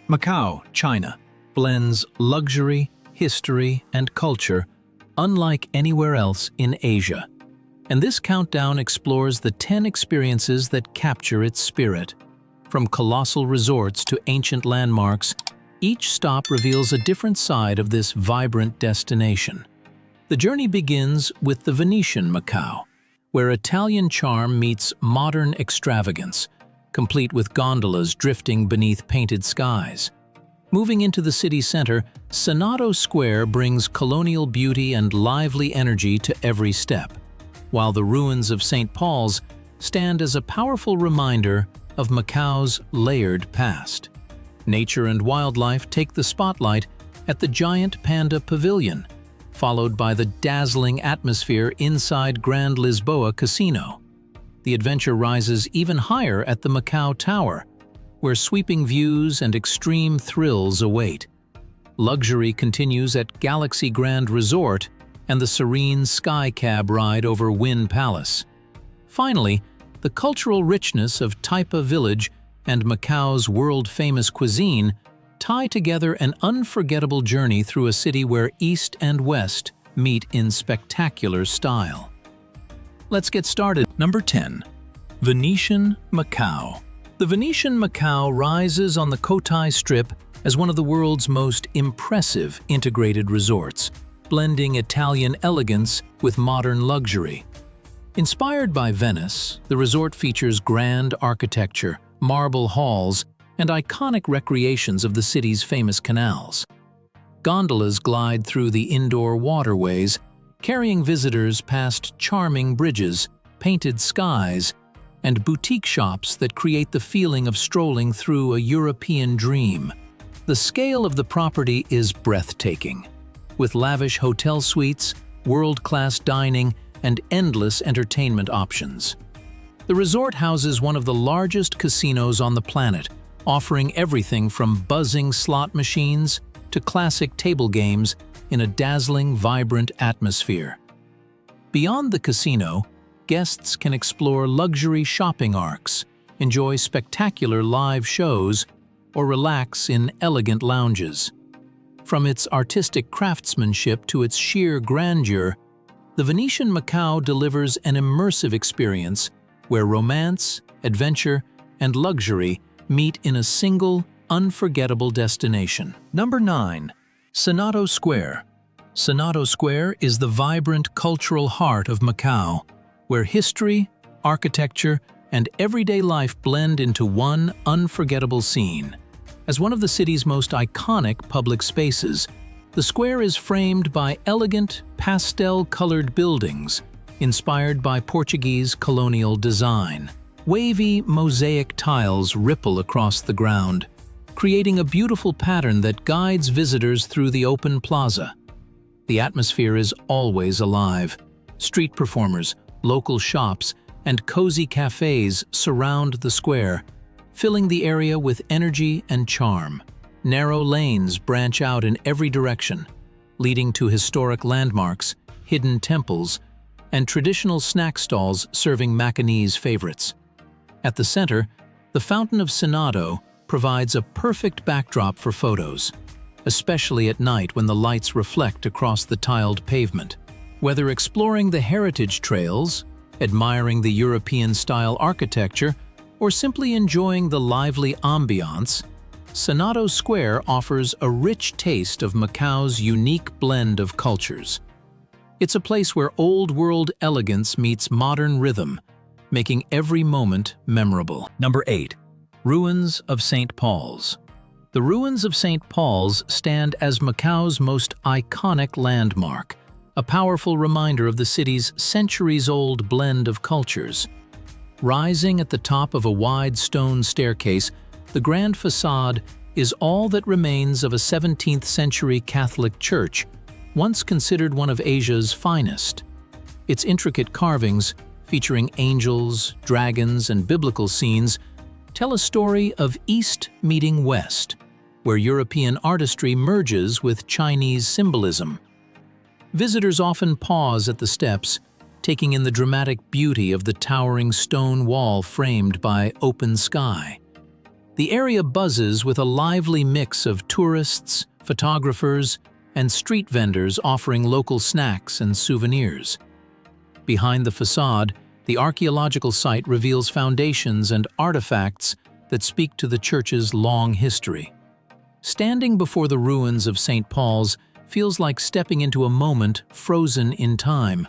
Macau, China, blends luxury, history, and culture unlike anywhere else in Asia. And this countdown explores the 10 experiences that capture its spirit. From colossal resorts to ancient landmarks, each stop reveals a different side of this vibrant destination. The journey begins with the Venetian Macao, where Italian charm meets modern extravagance, complete with gondolas drifting beneath painted skies. Moving into the city center, Senado Square brings colonial beauty and lively energy to every step, while the ruins of St. Paul's stand as a powerful reminder of Macau's layered past. Nature and wildlife take the spotlight at the Giant Panda Pavilion, followed by the dazzling atmosphere inside Grand Lisboa Casino. The adventure rises even higher at the Macau Tower, where sweeping views and extreme thrills await. Luxury continues at Galaxy Grand Resort and the serene Sky Cab ride over Wynn Palace. Finally, the cultural richness of Taipa Village and Macau's world-famous cuisine tie together an unforgettable journey through a city where East and West meet in spectacular style. Let's get started. Number 10. Venetian Macao. The Venetian Macao rises on the Cotai Strip as one of the world's most impressive integrated resorts, blending Italian elegance with modern luxury. Inspired by Venice, the resort features grand architecture, marble halls, and iconic recreations of the city's famous canals. Gondolas glide through the indoor waterways, carrying visitors past charming bridges, painted skies, and boutique shops that create the feeling of strolling through a European dream. The scale of the property is breathtaking, with lavish hotel suites, world-class dining, and endless entertainment options. The resort houses one of the largest casinos on the planet, offering everything from buzzing slot machines to classic table games in a dazzling, vibrant atmosphere. Beyond the casino, guests can explore luxury shopping arcs, enjoy spectacular live shows, or relax in elegant lounges. From its artistic craftsmanship to its sheer grandeur, the Venetian Macao delivers an immersive experience where romance, adventure, and luxury meet in a single, unforgettable destination. Number 9. Senado Square. Senado Square is the vibrant cultural heart of Macau, where history, architecture, and everyday life blend into one unforgettable scene. As one of the city's most iconic public spaces, the square is framed by elegant, pastel-colored buildings inspired by Portuguese colonial design. Wavy mosaic tiles ripple across the ground, creating a beautiful pattern that guides visitors through the open plaza. The atmosphere is always alive. Street performers, local shops, and cozy cafes surround the square, filling the area with energy and charm. Narrow lanes branch out in every direction, leading to historic landmarks, hidden temples, and traditional snack stalls serving Macanese favorites. At the center, the Fountain of Senado provides a perfect backdrop for photos, especially at night when the lights reflect across the tiled pavement. Whether exploring the heritage trails, admiring the European-style architecture, or simply enjoying the lively ambiance, Senado Square offers a rich taste of Macau's unique blend of cultures. It's a place where old-world elegance meets modern rhythm, making every moment memorable. Number 8. Ruins of St. Paul's. The ruins of St. Paul's stand as Macau's most iconic landmark, a powerful reminder of the city's centuries-old blend of cultures. Rising at the top of a wide stone staircase, the grand facade is all that remains of a 17th-century Catholic church, once considered one of Asia's finest. Its intricate carvings, featuring angels, dragons, and biblical scenes, tell a story of East meeting West, where European artistry merges with Chinese symbolism. Visitors often pause at the steps, taking in the dramatic beauty of the towering stone wall framed by open sky. The area buzzes with a lively mix of tourists, photographers, and street vendors offering local snacks and souvenirs. Behind the facade, the archaeological site reveals foundations and artifacts that speak to the church's long history. Standing before the ruins of St. Paul's feels like stepping into a moment frozen in time.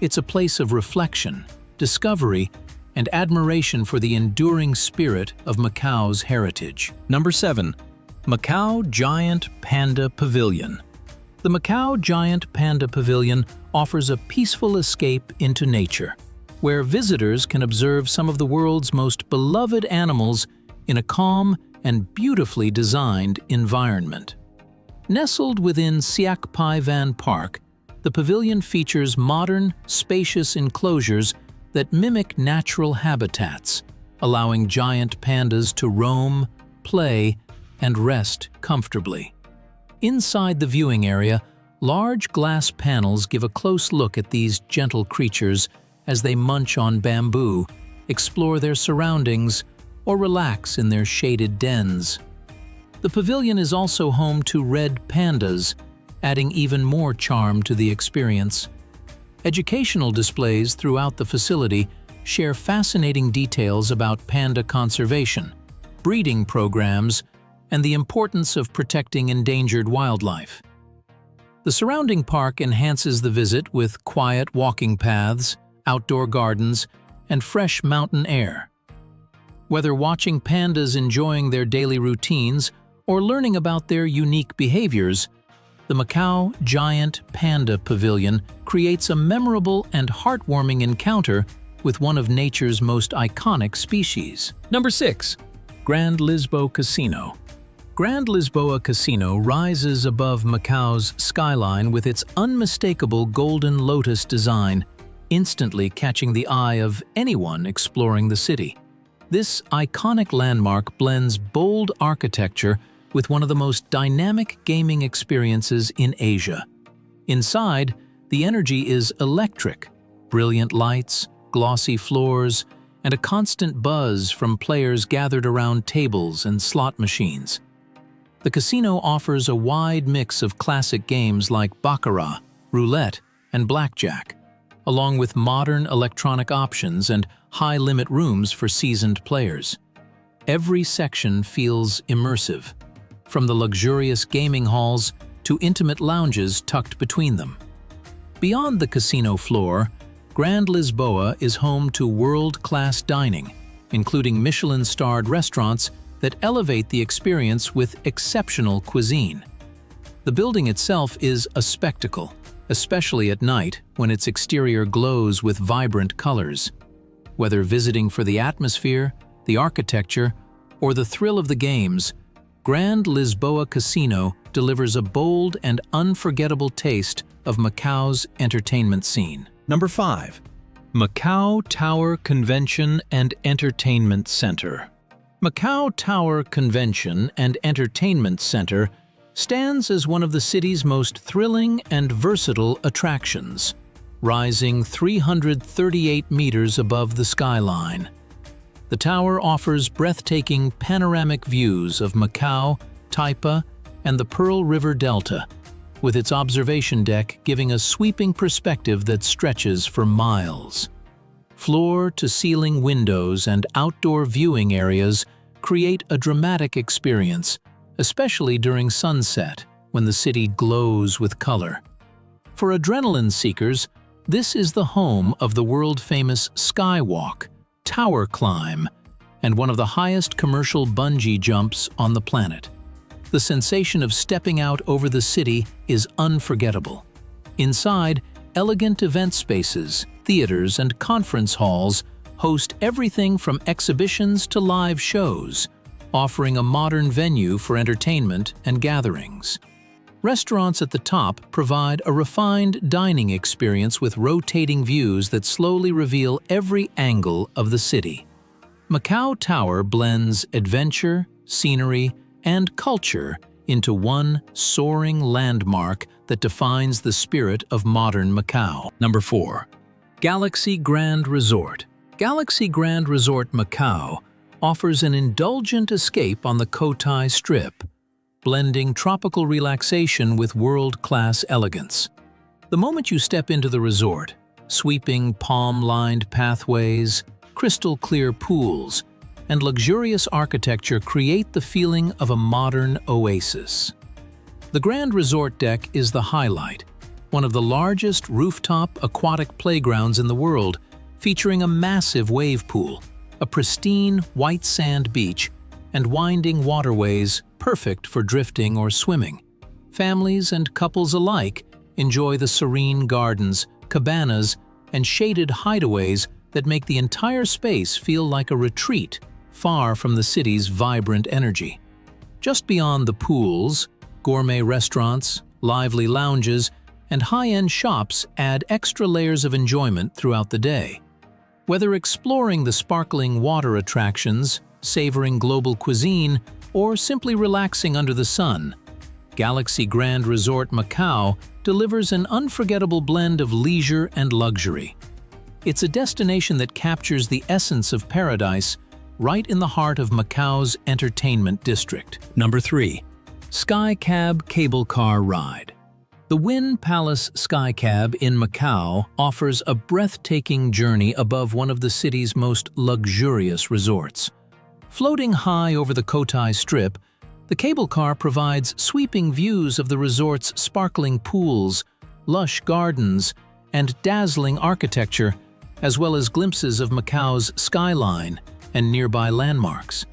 It's a place of reflection, discovery, and admiration for the enduring spirit of Macau's heritage. Number 7. Macau Giant Panda Pavilion. The Macau Giant Panda Pavilion offers a peaceful escape into nature, where visitors can observe some of the world's most beloved animals in a calm and beautifully designed environment. Nestled within Siak Pai Van Park, the pavilion features modern, spacious enclosures that mimic natural habitats, allowing giant pandas to roam, play, and rest comfortably. Inside the viewing area, large glass panels give a close look at these gentle creatures as they munch on bamboo, explore their surroundings, or relax in their shaded dens. The pavilion is also home to red pandas, adding even more charm to the experience. Educational displays throughout the facility share fascinating details about panda conservation, breeding programs, and the importance of protecting endangered wildlife. The surrounding park enhances the visit with quiet walking paths, outdoor gardens, and fresh mountain air. Whether watching pandas enjoying their daily routines or learning about their unique behaviors, the Macau Giant Panda Pavilion creates a memorable and heartwarming encounter with one of nature's most iconic species. Number 6. Grand Lisboa Casino. Grand Lisboa Casino rises above Macau's skyline with its unmistakable golden lotus design, instantly catching the eye of anyone exploring the city. This iconic landmark blends bold architecture with one of the most dynamic gaming experiences in Asia. Inside, the energy is electric: brilliant lights, glossy floors, and a constant buzz from players gathered around tables and slot machines. The casino offers a wide mix of classic games like baccarat, roulette, and blackjack, along with modern electronic options and high-limit rooms for seasoned players. Every section feels immersive, from the luxurious gaming halls to intimate lounges tucked between them. Beyond the casino floor, Grand Lisboa is home to world-class dining, including Michelin-starred restaurants that elevate the experience with exceptional cuisine. The building itself is a spectacle, especially at night when its exterior glows with vibrant colors. Whether visiting for the atmosphere, the architecture, or the thrill of the games, Grand Lisboa Casino delivers a bold and unforgettable taste of Macau's entertainment scene. Number 5. Macau Tower Convention and Entertainment Center. Macau Tower Convention and Entertainment Center stands as one of the city's most thrilling and versatile attractions, rising 338 meters above the skyline. The tower offers breathtaking panoramic views of Macau, Taipa, and the Pearl River Delta, with its observation deck giving a sweeping perspective that stretches for miles. Floor-to-ceiling windows and outdoor viewing areas create a dramatic experience, especially during sunset, when the city glows with color. For adrenaline seekers, this is the home of the world-famous skywalk, tower climb, and one of the highest commercial bungee jumps on the planet. The sensation of stepping out over the city is unforgettable. Inside, elegant event spaces, theaters, and conference halls host everything from exhibitions to live shows, offering a modern venue for entertainment and gatherings. Restaurants at the top provide a refined dining experience with rotating views that slowly reveal every angle of the city. Macau Tower blends adventure, scenery, and culture into one soaring landmark that defines the spirit of modern Macau. Number 4. Galaxy Grand Resort. Galaxy Grand Resort Macau offers an indulgent escape on the Cotai Strip, blending tropical relaxation with world-class elegance. The moment you step into the resort, sweeping palm-lined pathways, crystal-clear pools, and luxurious architecture create the feeling of a modern oasis. The Grand Resort Deck is the highlight, one of the largest rooftop aquatic playgrounds in the world, featuring a massive wave pool, a pristine white sand beach, and winding waterways perfect for drifting or swimming. Families and couples alike enjoy the serene gardens, cabanas, and shaded hideaways that make the entire space feel like a retreat far from the city's vibrant energy. Just beyond the pools, gourmet restaurants, lively lounges, and high-end shops add extra layers of enjoyment throughout the day. Whether exploring the sparkling water attractions, savoring global cuisine, or simply relaxing under the sun, Galaxy Grand Resort Macau delivers an unforgettable blend of leisure and luxury. It's a destination that captures the essence of paradise right in the heart of Macau's entertainment district. Number 3. Sky Cab Cable Car Ride. The Wynn Palace Sky Cab in Macau offers a breathtaking journey above one of the city's most luxurious resorts. Floating high over the Cotai Strip, the cable car provides sweeping views of the resort's sparkling pools, lush gardens, and dazzling architecture, as well as glimpses of Macau's skyline and nearby landmarks.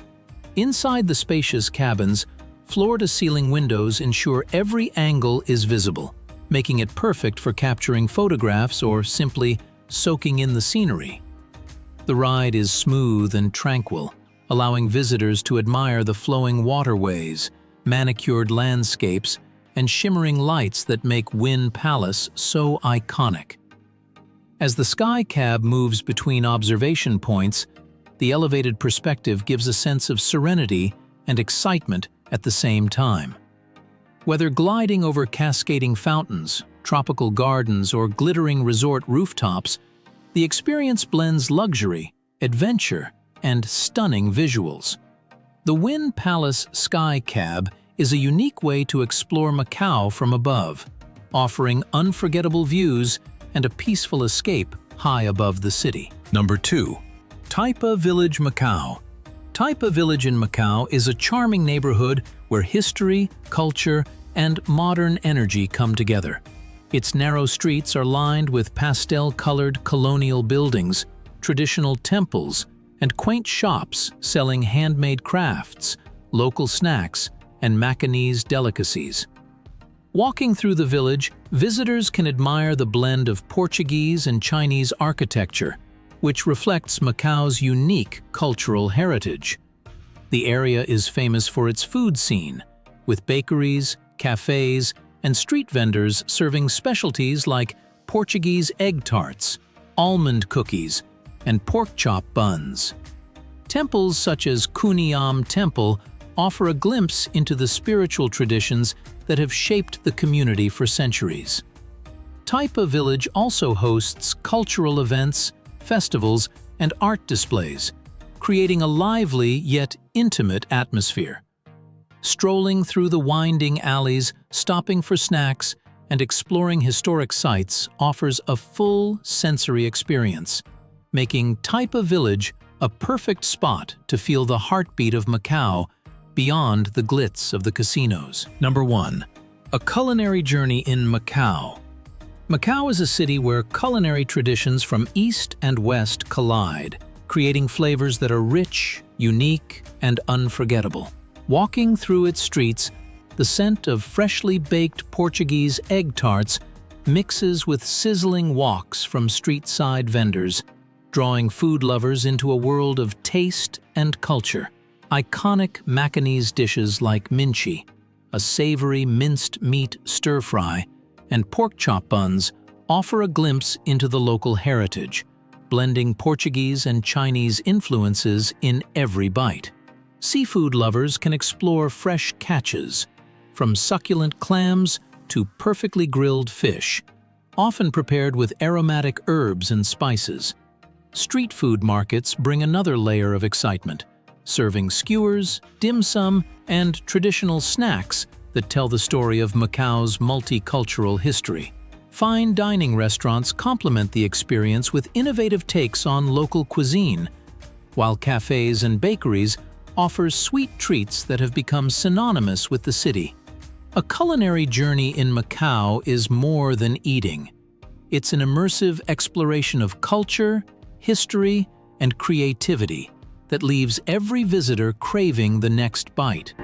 Inside the spacious cabins, floor-to-ceiling windows ensure every angle is visible, making it perfect for capturing photographs or simply soaking in the scenery. The ride is smooth and tranquil, allowing visitors to admire the flowing waterways, manicured landscapes, and shimmering lights that make Wynn Palace so iconic. As the Sky Cab moves between observation points, the elevated perspective gives a sense of serenity and excitement at the same time. Whether gliding over cascading fountains, tropical gardens, or glittering resort rooftops, the experience blends luxury, adventure, and stunning visuals. The Wynn Palace Sky Cab is a unique way to explore Macau from above, offering unforgettable views and a peaceful escape high above the city. Number 2. Taipa Village, Macau. Taipa Village in Macau is a charming neighborhood where history, culture, and modern energy come together. Its narrow streets are lined with pastel-colored colonial buildings, traditional temples, and quaint shops selling handmade crafts, local snacks, and Macanese delicacies. Walking through the village, visitors can admire the blend of Portuguese and Chinese architecture, which reflects Macau's unique cultural heritage. The area is famous for its food scene, with bakeries, cafes, and street vendors serving specialties like Portuguese egg tarts, almond cookies, and pork chop buns. Temples such as Culinary Temple offer a glimpse into the spiritual traditions that have shaped the community for centuries. Taipa Village also hosts cultural events, festivals, and art displays, creating a lively yet intimate atmosphere. Strolling through the winding alleys, stopping for snacks, and exploring historic sites offers a full sensory experience, making Taipa Village a perfect spot to feel the heartbeat of Macau beyond the glitz of the casinos. Number 1. A culinary journey in Macau. Macau is a city where culinary traditions from East and West collide, creating flavors that are rich, unique, and unforgettable. Walking through its streets, the scent of freshly baked Portuguese egg tarts mixes with sizzling woks from street-side vendors, drawing food lovers into a world of taste and culture. Iconic Macanese dishes like minchi, a savory minced meat stir-fry, and pork chop buns offer a glimpse into the local heritage, blending Portuguese and Chinese influences in every bite. Seafood lovers can explore fresh catches, from succulent clams to perfectly grilled fish, often prepared with aromatic herbs and spices. Street food markets bring another layer of excitement, serving skewers, dim sum, and traditional snacks that tell the story of Macau's multicultural history. Fine dining restaurants complement the experience with innovative takes on local cuisine, while cafes and bakeries offer sweet treats that have become synonymous with the city. A culinary journey in Macau is more than eating. It's an immersive exploration of culture, history, and creativity that leaves every visitor craving the next bite.